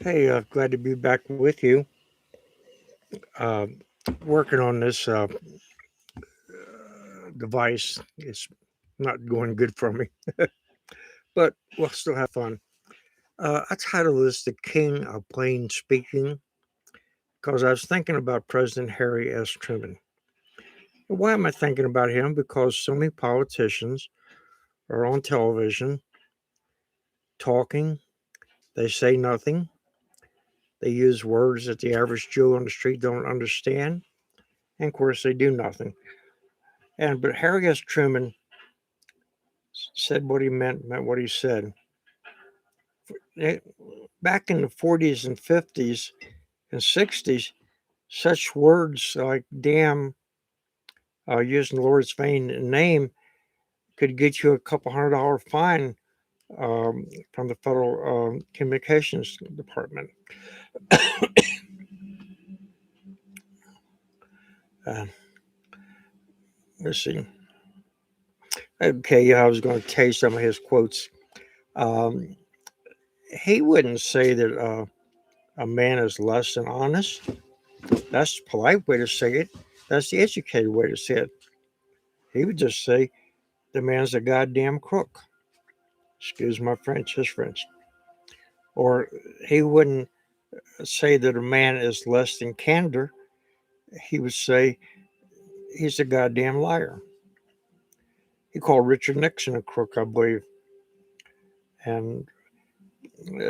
Hey, glad to be back with you. Uh, Working on this device is not going good for me, but we'll still have fun. I titled this "The King of Plain Speaking" because I was thinking about President Harry S. Truman. And why am I thinking about him? Because so many politicians are on television talking. They say nothing. They use words that the average Joe on the street don't understand, and of course, they do nothing. But Harry S. Truman said what he meant what he said. Eh, Back in the 40s and 50s and 60s, such words like damn, using the Lord's vain name, could get you a couple $100 fine from the Federal Communications Department. Uh, let's see. Okay, yeah, I was going to tell you some of his quotes. Um, he wouldn't say that a man is less than honest. That's the polite way to say it. That's the educated way to say it. He would just say, the man's a goddamn crook. Excuse my French, his French. Or he wouldn't say that a man is less than candor. He would say he's a goddamn liar. He called Richard Nixon a crook, I believe. And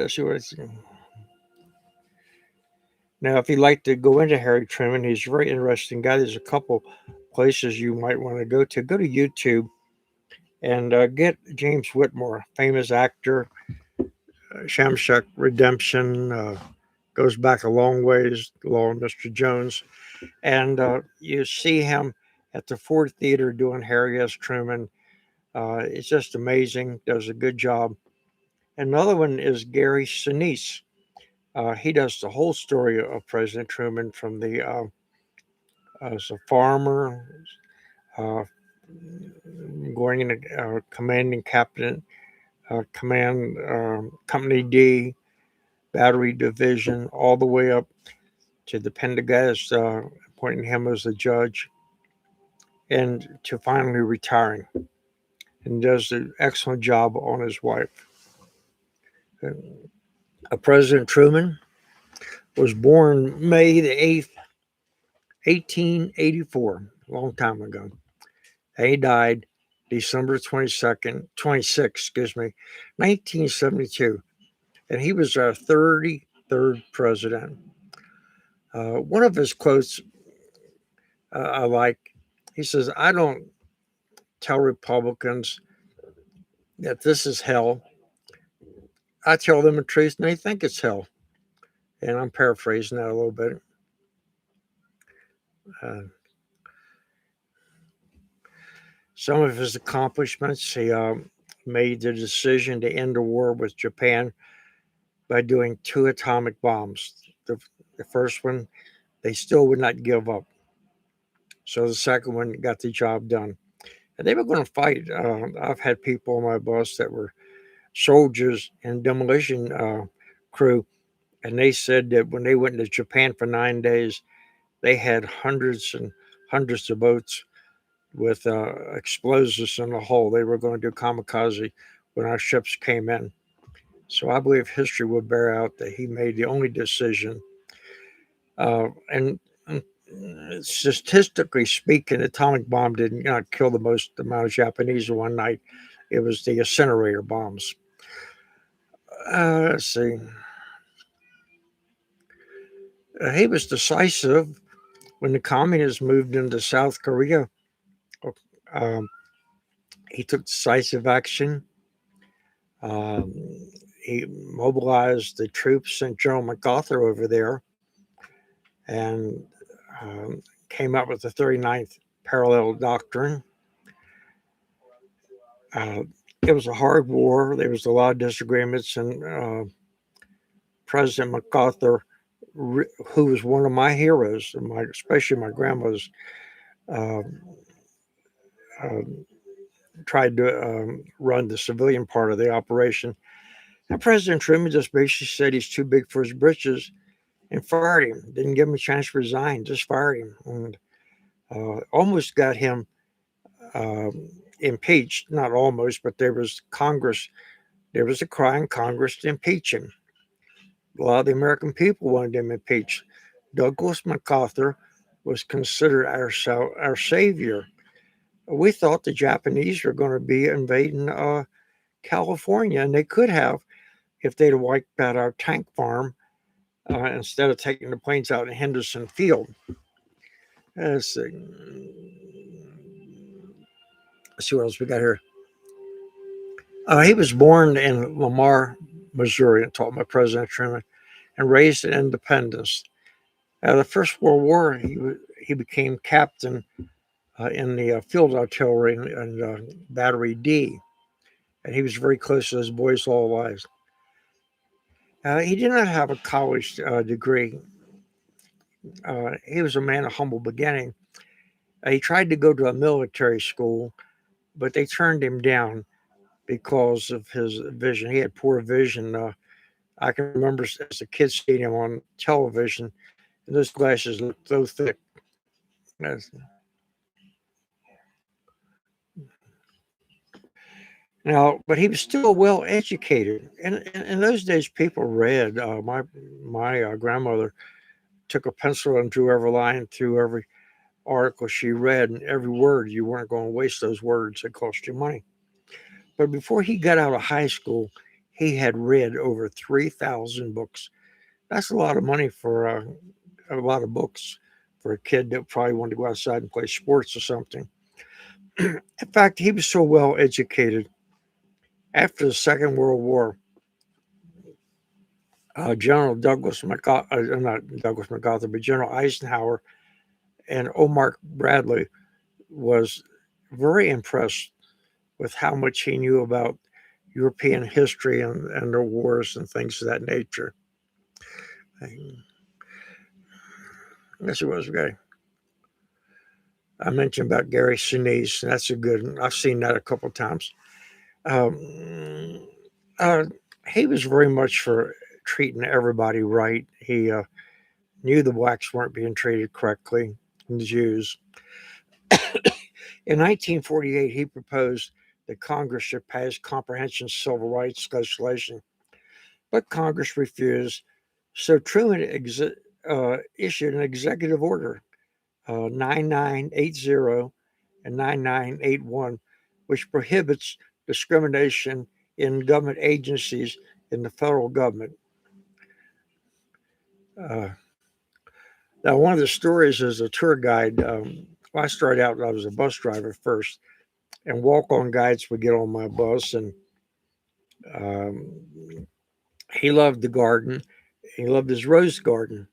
see what it's, now, if you'd like to go into Harry Truman, he's a very interesting guy. There's a couple places you might want to go to. Go to YouTube and get James Whitmore, famous actor, Shamshuck Redemption, goes back a long ways, Law and Mr. Jones. And you see him at the Ford Theater doing Harry S. Truman. It's just amazing, does a good job. Another one is Gary Sinise. He does the whole story of President Truman from the as a farmer, uh, going in commanding captain, command company D, battery division, all the way up to the Pendergast, appointing him as a judge, and to finally retiring. And does an excellent job on his wife. President Truman was born May the 8th, 1884, a long time ago. And he died December 22nd, 26, excuse me, 1972. And he was our 33rd president. One of his quotes I like, he says, I don't tell Republicans that this is hell. I tell them the truth and they think it's hell. And I'm paraphrasing that a little bit. Uh, some of his accomplishments, he made the decision to end the war with Japan by doing two atomic bombs. The first one, they still would not give up. So the second one got the job done. And they were going to fight. I've had people on my bus that were soldiers and demolition crew, and they said that when they went to Japan for 9 days, they had hundreds and hundreds of boats with explosives in the hull. They were going to do kamikaze when our ships came in. So I believe history will bear out that he made the only decision. And statistically speaking, the atomic bomb did not kill the most amount of Japanese in one night. It was the incinerator bombs. Let's see. He was decisive when the communists moved into South Korea. Um, he took decisive action. Um, he mobilized the troops, sent General MacArthur over there, and came up with the 39th parallel doctrine. Uh, it was a hard war. There was a lot of disagreements, and President MacArthur, who was one of my heroes, especially my grandma's, uh, uh, tried to run the civilian part of the operation. And President Truman just basically said he's too big for his britches and fired him. Didn't give him a chance to resign, just fired him. And almost got him impeached. Not almost, but there was Congress. There was a cry in Congress to impeach him. A lot of the American people wanted him impeached. Douglas MacArthur was considered our savior. We thought the Japanese were going to be invading California, and they could have if they'd have wiped out our tank farm instead of taking the planes out in Henderson Field. Let's see. Let's see what else we got here. He was born in Lamar, Missouri, and taught by President Truman, and raised in Independence. The First World War, he became captain in the field artillery in Battery D, and he was very close to his boys all lives. He did not have a college degree. He was a man of humble beginning. He tried to go to a military school, but they turned him down because of his vision. He had poor vision. I can remember as a kid seeing him on television, and those glasses looked so thick. Now, but he was still well educated. And in those days, people read. My grandmother took a pencil and drew every line through every article she read, and every word. You weren't going to waste those words. It cost you money. But before he got out of high school, he had read over 3,000 books. That's a lot of money for a lot of books for a kid that probably wanted to go outside and play sports or something. In fact, he was so well educated. After the Second World War, General Douglas MacArthur, not Douglas MacArthur, but General Eisenhower and Omar Bradley was very impressed with how much he knew about European history and their wars and things of that nature. Let's see what was okay. I mentioned about Gary Sinise, and that's a good one. I've seen that a couple of times. Um, uh, he was very much for treating everybody right. He knew the blacks weren't being treated correctly, and the Jews. In 1948, he proposed that Congress should pass comprehensive civil rights legislation, but Congress refused. So Truman issued an executive order, 9980 and 9981, which prohibits discrimination in government agencies in the federal government. Uh, Now, one of the stories is a tour guide. I started out, I was a bus driver first, and walk on guides would get on my bus, and um, he loved the garden. He loved his rose garden.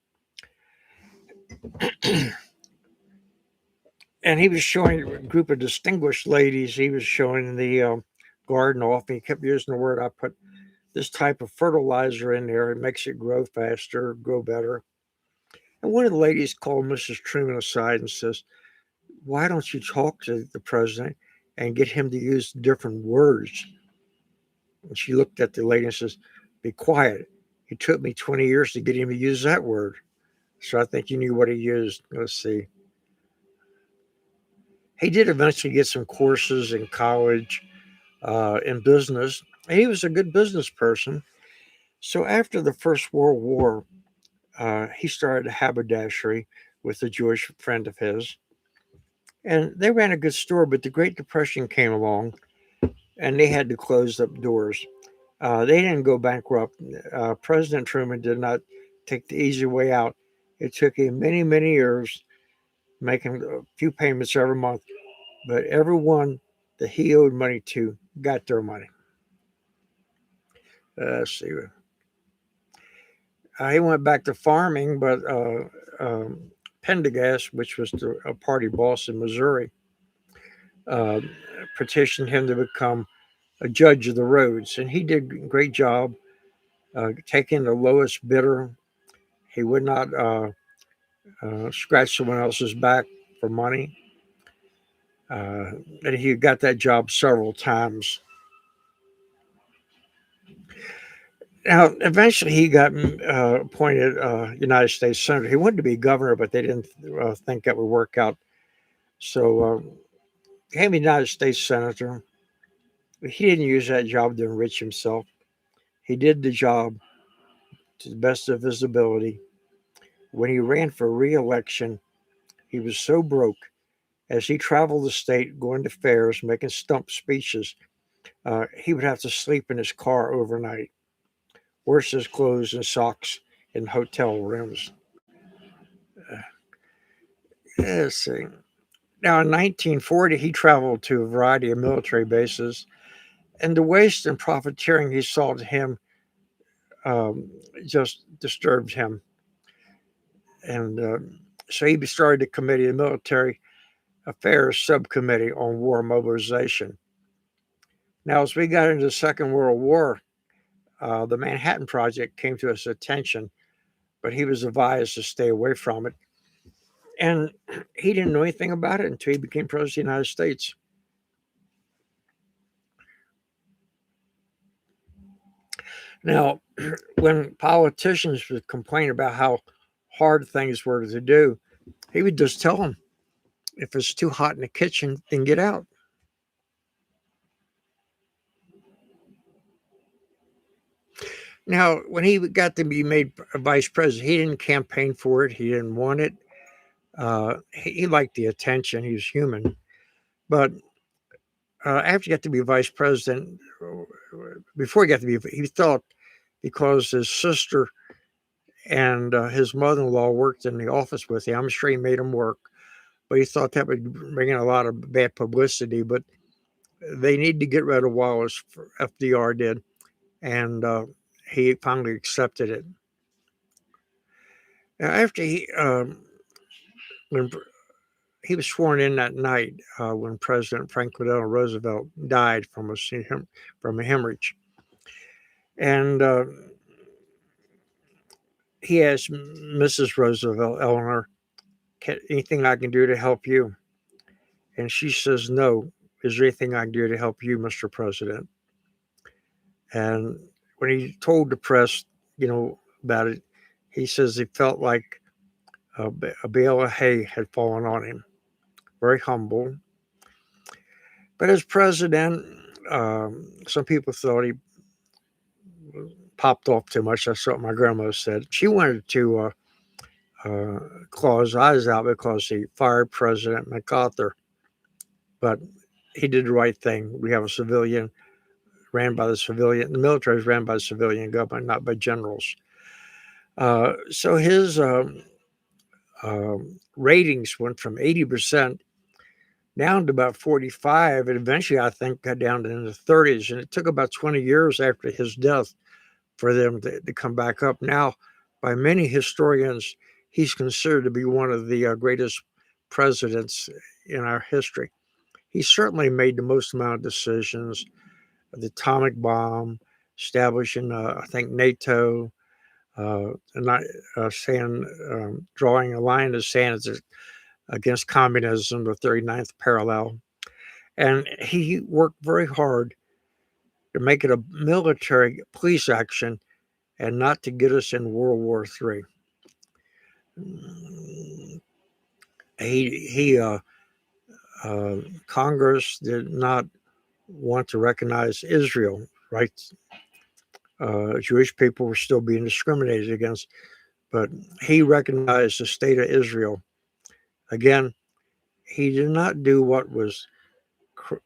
And he was showing a group of distinguished ladies, he was showing the garden off, and he kept using the word, I put this type of fertilizer in there. It makes it grow faster, grow better. And one of the ladies called Mrs. Truman aside and says, why don't you talk to the president and get him to use different words? And she looked at the lady and says, be quiet. It took me 20 years to get him to use that word. So I think you knew what he used. Let's see. He did eventually get some courses in college in business. He was a good business person. So after the First World War, he started a haberdashery with a Jewish friend of his. And they ran a good store, but the Great Depression came along and they had to close up doors. They didn't go bankrupt. President Truman did not take the easy way out. It took him many, many years, making a few payments every month, but everyone that he owed money to got their money. Let's see. He went back to farming, but Pendergast, which was a party boss in Missouri, uh, petitioned him to become a judge of the roads, and he did a great job taking the lowest bidder. He would not scratch someone else's back for money. And he got that job several times. Now, eventually, he got appointed United States Senator. He wanted to be governor, but they didn't think that would work out. So, he became a United States Senator. He didn't use that job to enrich himself. He did the job to the best of his ability. When he ran for re-election, he was so broke as he traveled the state, going to fairs, making stump speeches. He would have to sleep in his car overnight, wash his clothes and socks in hotel rooms. Let's see. Now, in 1940, he traveled to a variety of military bases, and the waste and profiteering he saw to him um, just disturbed him. And so he started the committee, the Military Affairs Subcommittee on War Mobilization. Now, as we got into the Second World War, the Manhattan Project came to his attention, but he was advised to stay away from it. And he didn't know anything about it until he became president of the United States. Now, when politicians would complain about how hard things were to do, he would just tell them, if it's too hot in the kitchen, then get out. Now, when he got to be made vice president, he didn't campaign for it. He didn't want it. He liked the attention. He was human. But after he got to be vice president, before he got to be, he thought because his sister and his mother-in-law worked in the office with him, I'm sure he made them work. But he thought that would bring in a lot of bad publicity. But they need to get rid of Wallace. FDR did, and he finally accepted it. Now, after when he was sworn in that night, when President Franklin Delano Roosevelt died from a hemorrhage, and he asked Mrs. Roosevelt, Eleanor, anything I can do to help you? And she says, no. Is there anything I can do to help you, Mr. President? And when he told the press, about it, he says he felt like a bale of hay had fallen on him. Very humble. But as president, some people thought he popped off too much. That's what my grandmother said. She wanted to claw his eyes out because he fired President MacArthur. But he did the right thing. We have a civilian ran by the civilian. The military is ran by the civilian government, not by generals. So his ratings went from 80% down to about 45, and eventually I think got down to the 30s. And it took about 20 years after his death for them to come back up. Now, by many historians, he's considered to be one of the greatest presidents in our history. He certainly made the most amount of decisions. The atomic bomb, establishing, I think, NATO, not saying, drawing a line in the sand against communism, the 39th parallel. And he worked very hard to make it a military police action and not to get us in World War III. Congress did not want to recognize Israel, right? Jewish people were still being discriminated against, but he recognized the state of Israel. Again, he did not do what was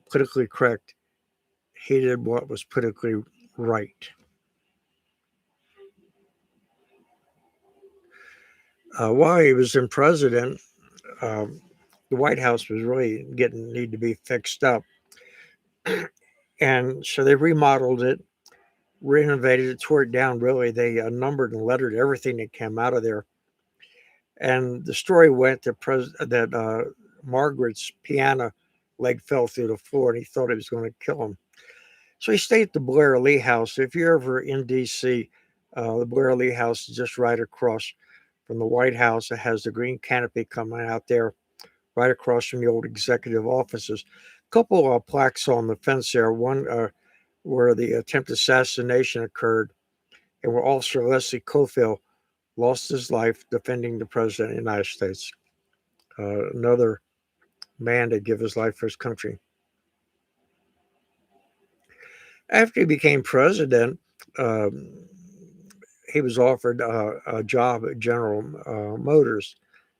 politically correct. He did what was politically right. While he was in president, the White House was really need to be fixed up, and so they remodeled it, renovated it, tore it down. Really, they numbered and lettered everything that came out of there. And the story went that Margaret's piano leg fell through the floor, and he thought it was going to kill him. So he stayed at the Blair Lee House. If you're ever in D.C., the Blair Lee House is just right across from the White House. It has the green canopy coming out there, right across from the old executive offices. A couple of plaques on the fence there. One where the attempted assassination occurred, and where Officer Leslie Cofield lost his life defending the President of the United States. Another man to give his life for his country. After he became president, um, he was offered a job at General Motors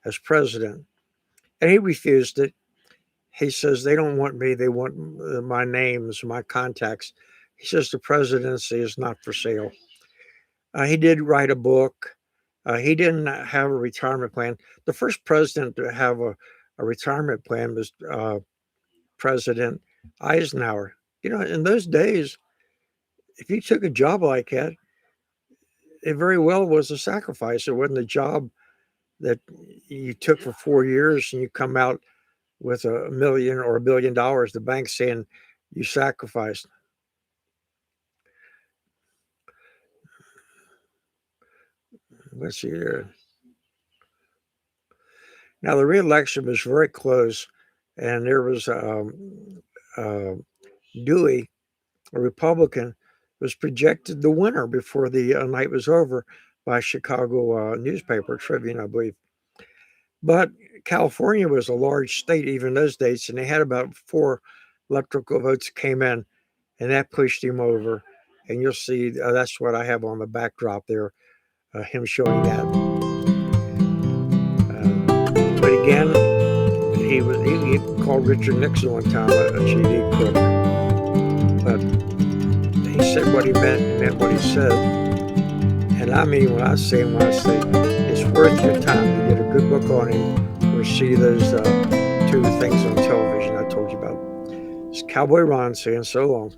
as president, and he refused it. He says, they don't want me, they want my names, my contacts. He says, the presidency is not for sale. He did write a book. He didn't have a retirement plan. The first president to have a retirement plan was President Eisenhower. In those days, if you took a job like that, it very well was a sacrifice. It wasn't a job that you took for 4 years and you come out with $1 million or $1 billion. The bank's saying you sacrificed. Let's see here. Now the re-election was very close, and there was Dewey, a Republican, was projected the winner before the night was over by a Chicago newspaper, Tribune, I believe. But California was a large state even those days, and they had about 4 electoral votes came in, and that pushed him over. And you'll see that's what I have on the backdrop there, him showing that. But again, he called Richard Nixon one time a GD crook. But he said what he meant what he said. And I mean when I say it's worth your time to get a good book on him or see those 2 things on television I told you about. It's Cowboy Ron saying so long.